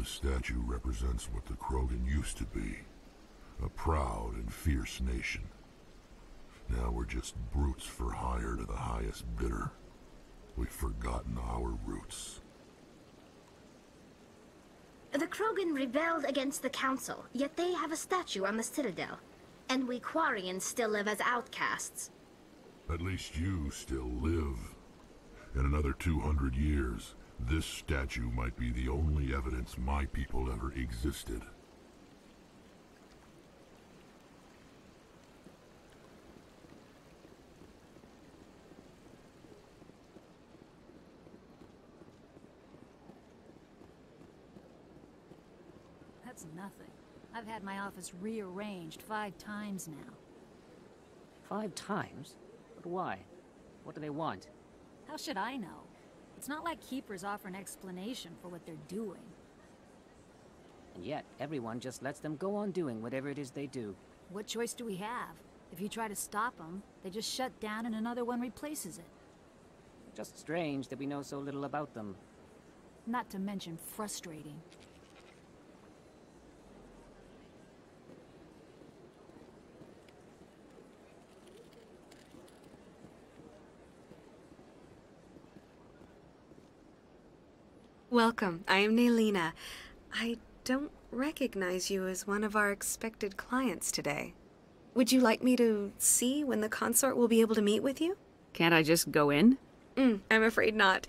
The statue represents what the Krogan used to be. A proud and fierce nation. Now we're just brutes for hire to the highest bidder. We've forgotten our roots. The Krogan rebelled against the Council, yet they have a statue on the Citadel. And we Quarians still live as outcasts. At least you still live. In another 200 years, this statue might be the only evidence my people ever existed. That's nothing. I've had my office rearranged 5 times now. 5 times? But why? What do they want? How should I know? It's not like Keepers offer an explanation for what they're doing. And yet, everyone just lets them go on doing whatever it is they do. What choice do we have? If you try to stop them, they just shut down and another one replaces it. Just strange that we know so little about them. Not to mention frustrating. Welcome, I am Naelina. I don't recognize you as one of our expected clients today. Would you like me to see when the consort will be able to meet with you? Can't I just go in? I'm afraid not.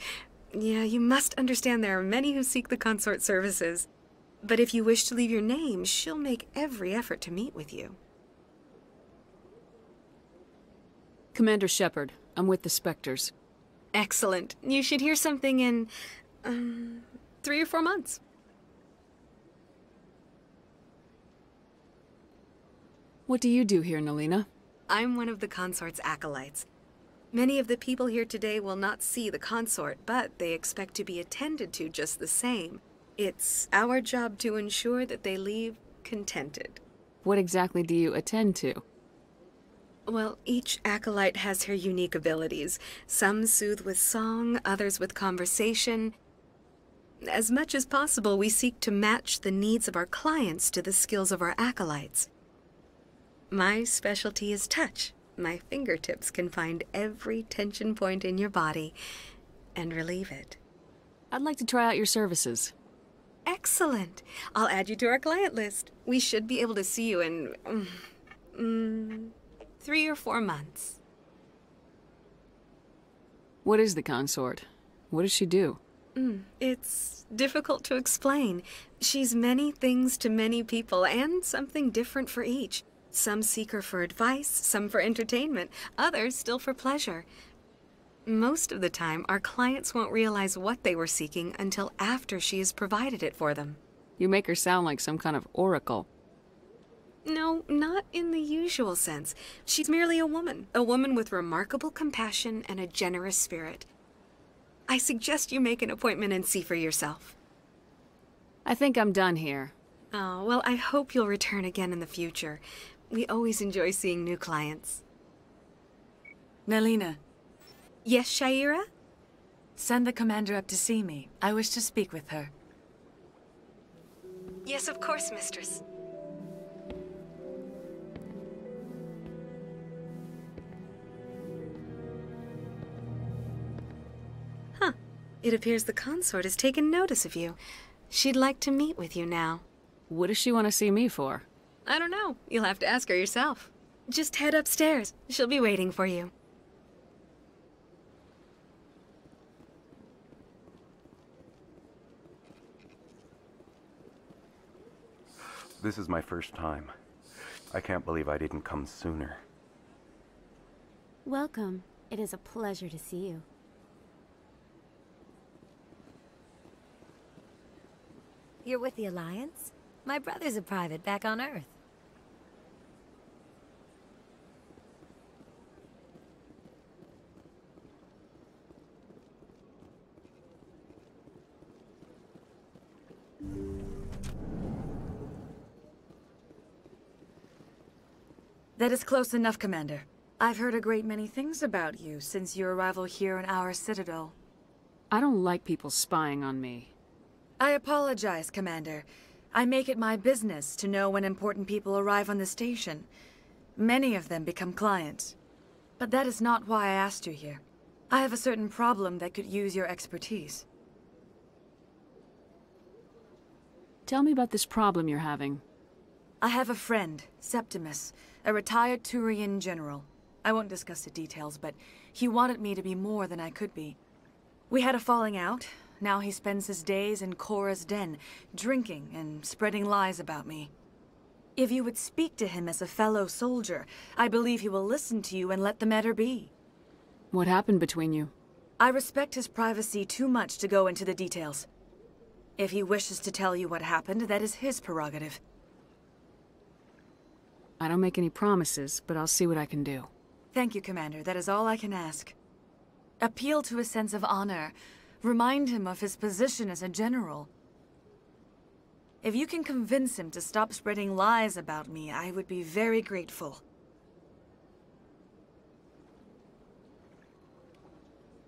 Yeah, you must understand there are many who seek the consort services. But if you wish to leave your name, she'll make every effort to meet with you. Commander Shepard, I'm with the Spectres. Excellent. You should hear something in 3 or 4 months. What do you do here, Naelina? I'm one of the consort's acolytes. Many of the people here today will not see the consort, but they expect to be attended to just the same. It's our job to ensure that they leave contented. What exactly do you attend to? Well, each acolyte has her unique abilities. Some soothe with song, others with conversation. As much as possible, we seek to match the needs of our clients to the skills of our acolytes. My specialty is touch. My fingertips can find every tension point in your body and relieve it. I'd like to try out your services. Excellent. I'll add you to our client list. We should be able to see you in 3 or 4 months. What is the consort? What does she do? It's difficult to explain. She's many things to many people, and something different for each. Some seek her for advice, some for entertainment, others still for pleasure. Most of the time, our clients won't realize what they were seeking until after she has provided it for them. You make her sound like some kind of oracle. No, not in the usual sense. She's merely a woman with remarkable compassion and a generous spirit. I suggest you make an appointment and see for yourself. I think I'm done here. Oh, well, I hope you'll return again in the future. We always enjoy seeing new clients. Naelina. Yes, Shaira? Send the commander up to see me. I wish to speak with her. Yes, of course, mistress. Huh. It appears the consort has taken notice of you. She'd like to meet with you now. What does she want to see me for? I don't know. You'll have to ask her yourself. Just head upstairs. She'll be waiting for you. This is my first time. I can't believe I didn't come sooner. Welcome. It is a pleasure to see you. You're with the Alliance? My brother's a private back on Earth. That is close enough, Commander. I've heard a great many things about you since your arrival here in our Citadel. I don't like people spying on me. I apologize, Commander. I make it my business to know when important people arrive on the station. Many of them become clients. But that is not why I asked you here. I have a certain problem that could use your expertise. Tell me about this problem you're having. I have a friend, Septimus, a retired Turian general. I won't discuss the details, but he wanted me to be more than I could be. We had a falling out. Now he spends his days in Cora's den, drinking and spreading lies about me. If you would speak to him as a fellow soldier, I believe he will listen to you and let the matter be. What happened between you? I respect his privacy too much to go into the details. If he wishes to tell you what happened, that is his prerogative. I don't make any promises, but I'll see what I can do. Thank you, Commander. That is all I can ask. Appeal to his sense of honor. Remind him of his position as a general. If you can convince him to stop spreading lies about me, I would be very grateful.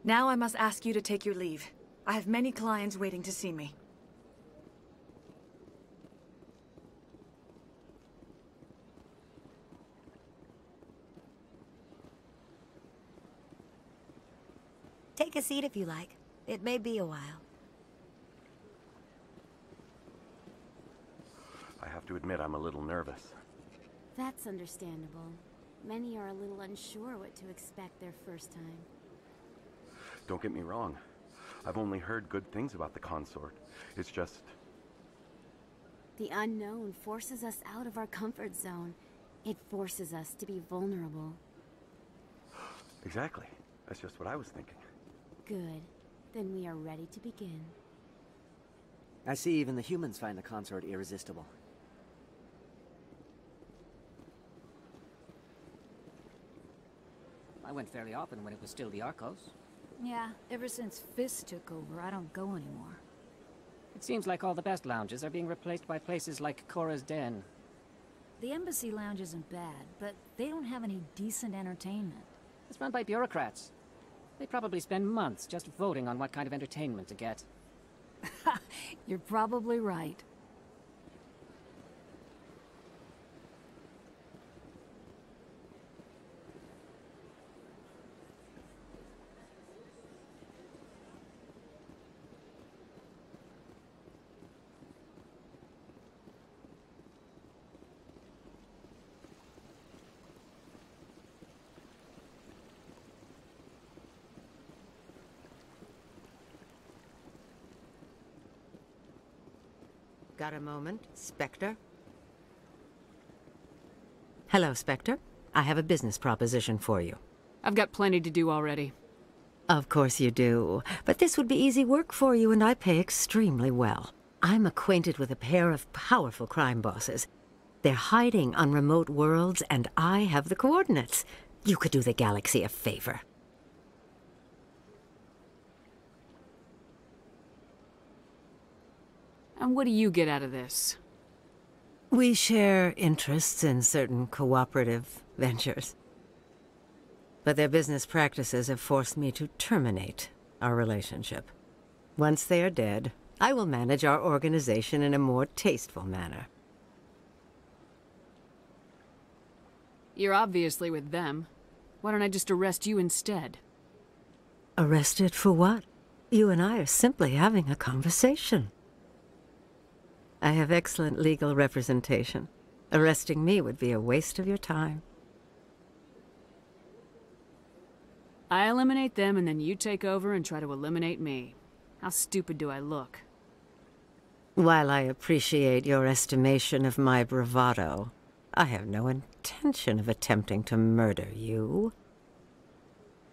Now I must ask you to take your leave. I have many clients waiting to see me. Take a seat if you like. It may be a while. I have to admit I'm a little nervous. That's understandable. Many are a little unsure what to expect their first time. Don't get me wrong. I've only heard good things about the consort. It's just... The unknown forces us out of our comfort zone. It forces us to be vulnerable. Exactly. That's just what I was thinking. Good. Then we are ready to begin. I see even the humans find the consort irresistible. I went fairly often when it was still the Arcos. Yeah, ever since Fist took over, I don't go anymore. It seems like all the best lounges are being replaced by places like Cora's Den. The Embassy Lounge isn't bad, but they don't have any decent entertainment. It's run by bureaucrats. They probably spend months just voting on what kind of entertainment to get. You're probably right. Got a moment, Spectre? Hello, Spectre. I have a business proposition for you. I've got plenty to do already. Of course you do. But this would be easy work for you, and I pay extremely well. I'm acquainted with a pair of powerful crime bosses. They're hiding on remote worlds, and I have the coordinates. You could do the galaxy a favor. And what do you get out of this? We share interests in certain cooperative ventures. But their business practices have forced me to terminate our relationship. Once they are dead, I will manage our organization in a more tasteful manner. You're obviously with them. Why don't I just arrest you instead? Arrested for what? You and I are simply having a conversation. I have excellent legal representation. Arresting me would be a waste of your time. I eliminate them and then you take over and try to eliminate me. How stupid do I look? While I appreciate your estimation of my bravado, I have no intention of attempting to murder you.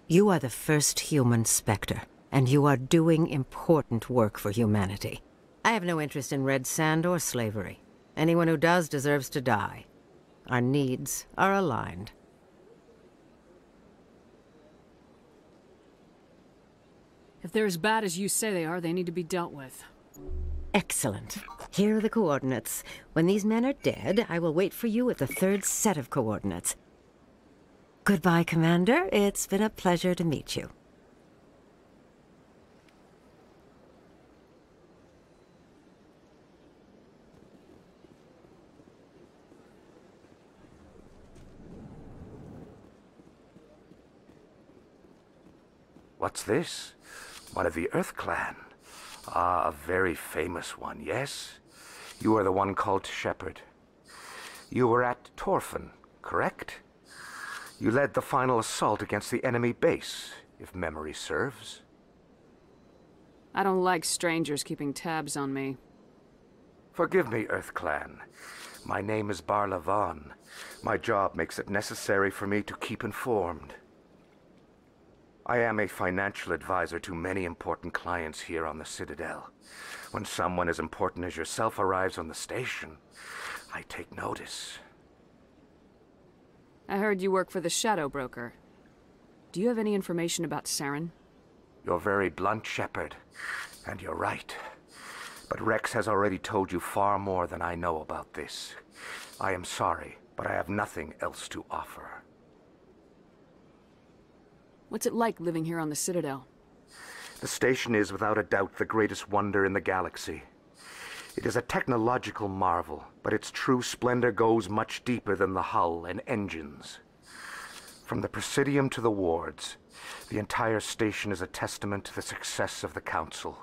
You are the first human Spectre, and you are doing important work for humanity. I have no interest in red sand or slavery. Anyone who does deserves to die. Our needs are aligned. If they're as bad as you say they are, they need to be dealt with. Excellent. Here are the coordinates. When these men are dead, I will wait for you at the third set of coordinates. Goodbye, Commander. It's been a pleasure to meet you. What's this? One of the Earth Clan. Ah, a very famous one, yes? You are the one called Shepard. You were at Torfan, correct? You led the final assault against the enemy base, if memory serves. I don't like strangers keeping tabs on me. Forgive me, Earth Clan. My name is Barla Vaughn. My job makes it necessary for me to keep informed. I am a financial advisor to many important clients here on the Citadel. When someone as important as yourself arrives on the station, I take notice. I heard you work for the Shadow Broker. Do you have any information about Saren? You're very blunt, Shepard, and you're right. But Rex has already told you far more than I know about this. I am sorry, but I have nothing else to offer. What's it like living here on the Citadel? The station is without a doubt the greatest wonder in the galaxy. It is a technological marvel, but its true splendor goes much deeper than the hull and engines. From the Presidium to the wards, the entire station is a testament to the success of the Council.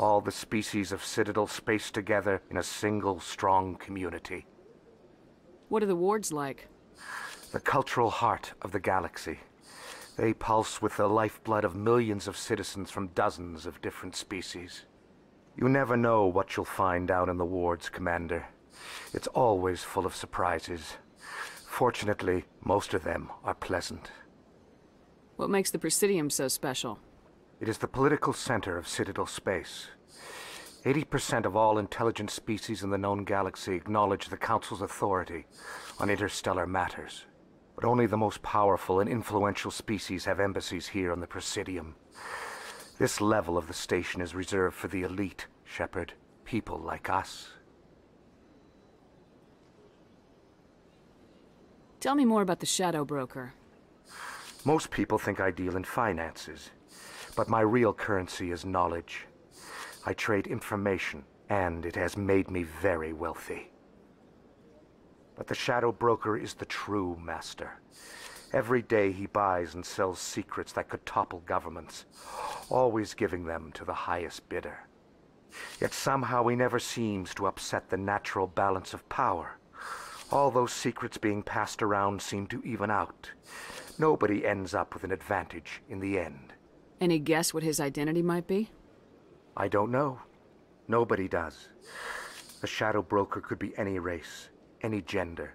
All the species of Citadel spaced together in a single strong community. What are the wards like? The cultural heart of the galaxy. They pulse with the lifeblood of millions of citizens from dozens of different species. You never know what you'll find down in the wards, Commander. It's always full of surprises. Fortunately, most of them are pleasant. What makes the Presidium so special? It is the political center of Citadel space. 80% of all intelligent species in the known galaxy acknowledge the Council's authority on interstellar matters. But only the most powerful and influential species have embassies here on the Presidium. This level of the station is reserved for the elite, Shepard. People like us. Tell me more about the Shadow Broker. Most people think I deal in finances, but my real currency is knowledge. I trade information, and it has made me very wealthy. But the Shadow Broker is the true master. Every day he buys and sells secrets that could topple governments, always giving them to the highest bidder. Yet somehow he never seems to upset the natural balance of power. All those secrets being passed around seem to even out. Nobody ends up with an advantage in the end. Any guess what his identity might be? I don't know. Nobody does. The Shadow Broker could be any race, any gender.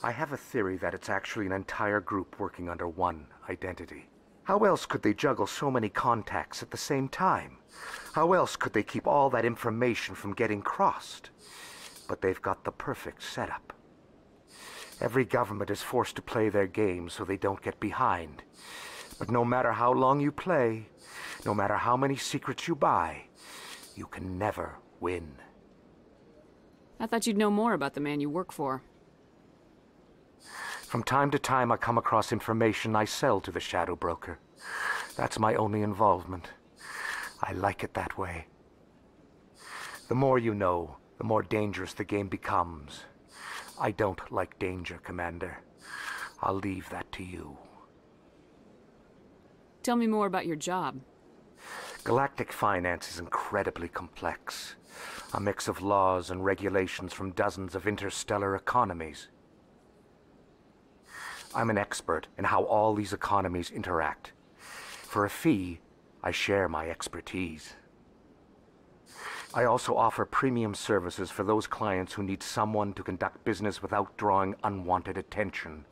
I have a theory that it's actually an entire group working under one identity. How else could they juggle so many contacts at the same time? How else could they keep all that information from getting crossed? But they've got the perfect setup. Every government is forced to play their game so they don't get behind. But no matter how long you play, no matter how many secrets you buy, you can never win. I thought you'd know more about the man you work for. From time to time, I come across information I sell to the Shadow Broker. That's my only involvement. I like it that way. The more you know, the more dangerous the game becomes. I don't like danger, Commander. I'll leave that to you. Tell me more about your job. Galactic finance is incredibly complex. A mix of laws and regulations from dozens of interstellar economies. I'm an expert in how all these economies interact. For a fee, I share my expertise. I also offer premium services for those clients who need someone to conduct business without drawing unwanted attention.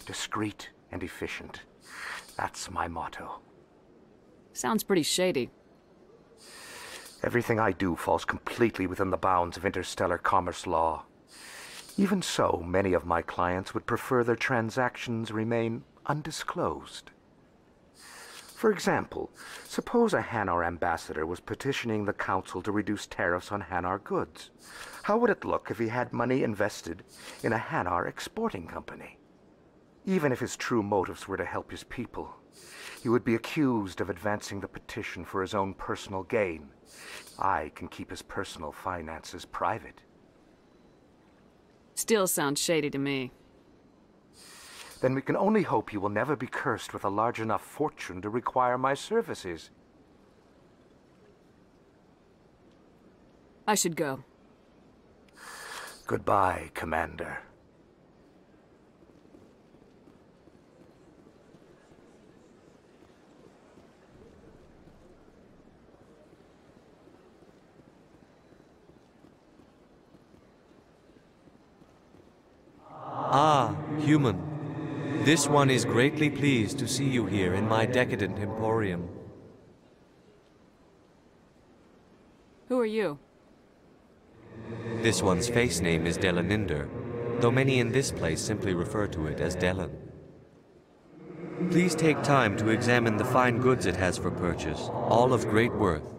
Discreet and efficient. That's my motto. Sounds pretty shady. Everything I do falls completely within the bounds of interstellar commerce law. Even so, many of my clients would prefer their transactions remain undisclosed. For example, suppose a Hanar ambassador was petitioning the Council to reduce tariffs on Hanar goods. How would it look if he had money invested in a Hanar exporting company? Even if his true motives were to help his people, he would be accused of advancing the petition for his own personal gain. I can keep his personal finances private. Still sounds shady to me. then we can only hope you will never be cursed with a large enough fortune to require my services. I should go. Goodbye, Commander. Ah, human. This one is greatly pleased to see you here in my decadent emporium. Who are you? This one's face name is Delaninder, though many in this place simply refer to it as Delan. Please take time to examine the fine goods it has for purchase, all of great worth.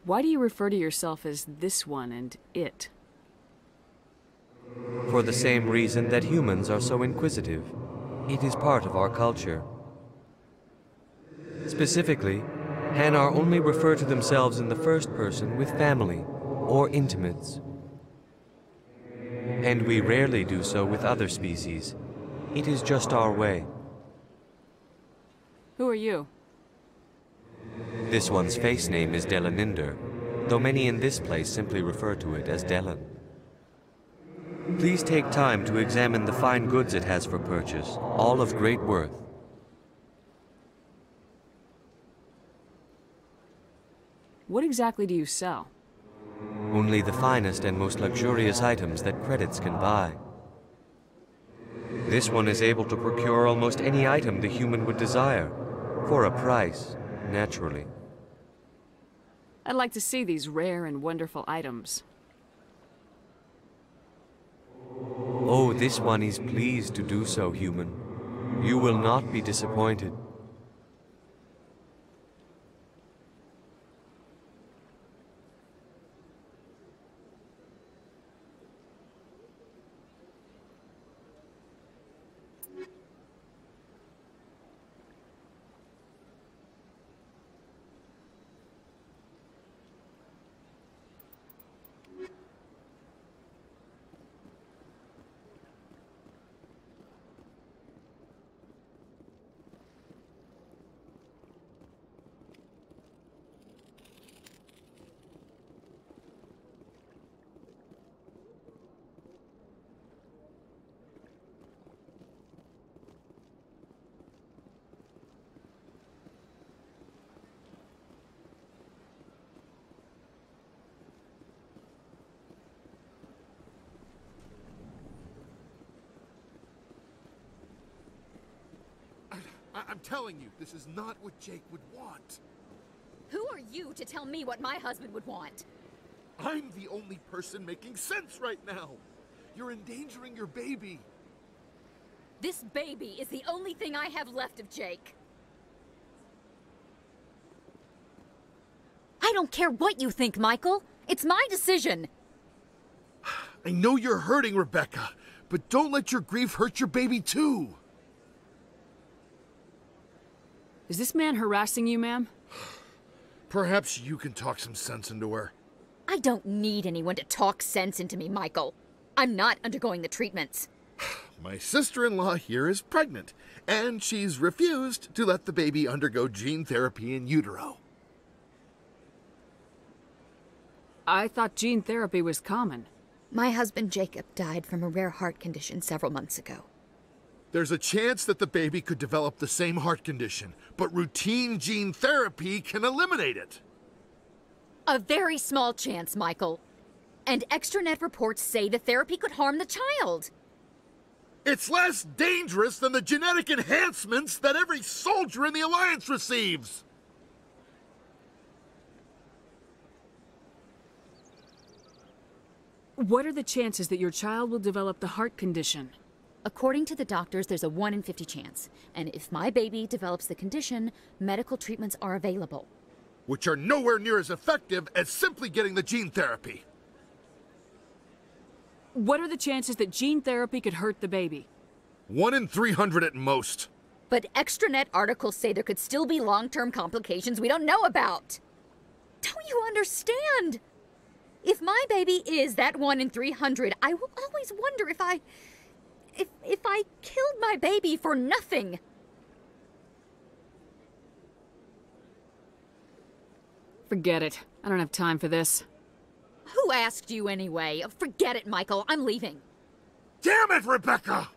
Why do you refer to yourself as this one and it? For the same reason that humans are so inquisitive. It is part of our culture. Specifically, Hanar only refer to themselves in the first person with family or intimates. And we rarely do so with other species. It is just our way. Who are you? This one's face name is Delaninder, though many in this place simply refer to it as Delan. Please take time to examine the fine goods it has for purchase, all of great worth. What exactly do you sell? Only the finest and most luxurious items that credits can buy. This one is able to procure almost any item the human would desire, for a price, naturally. I'd like to see these rare and wonderful items. Oh, this one is pleased to do so, human. You will not be disappointed. I'm telling you, this is not what Jake would want. Who are you to tell me what my husband would want? I'm the only person making sense right now. You're endangering your baby. This baby is the only thing I have left of Jake. I don't care what you think, Michael. It's my decision. I know you're hurting, Rebecca, but don't let your grief hurt your baby too. Is this man harassing you, ma'am? Perhaps you can talk some sense into her. I don't need anyone to talk sense into me, Michael. I'm not undergoing the treatments. My sister-in-law here is pregnant, and she's refused to let the baby undergo gene therapy in utero. I thought gene therapy was common. My husband Jacob died from a rare heart condition several months ago. There's a chance that the baby could develop the same heart condition, but routine gene therapy can eliminate it. A very small chance, Michael. And extranet reports say the therapy could harm the child. It's less dangerous than the genetic enhancements that every soldier in the Alliance receives. What are the chances that your child will develop the heart condition? According to the doctors, there's a 1 in 50 chance. And if my baby develops the condition, medical treatments are available. Which are nowhere near as effective as simply getting the gene therapy. What are the chances that gene therapy could hurt the baby? 1 in 300 at most. But extranet articles say there could still be long-term complications we don't know about. Don't you understand? If my baby is that 1 in 300, I will always wonder if I killed my baby for nothing. Forget it. I don't have time for this. Who asked you anyway? Forget it, Michael. I'm leaving. Damn it, Rebecca!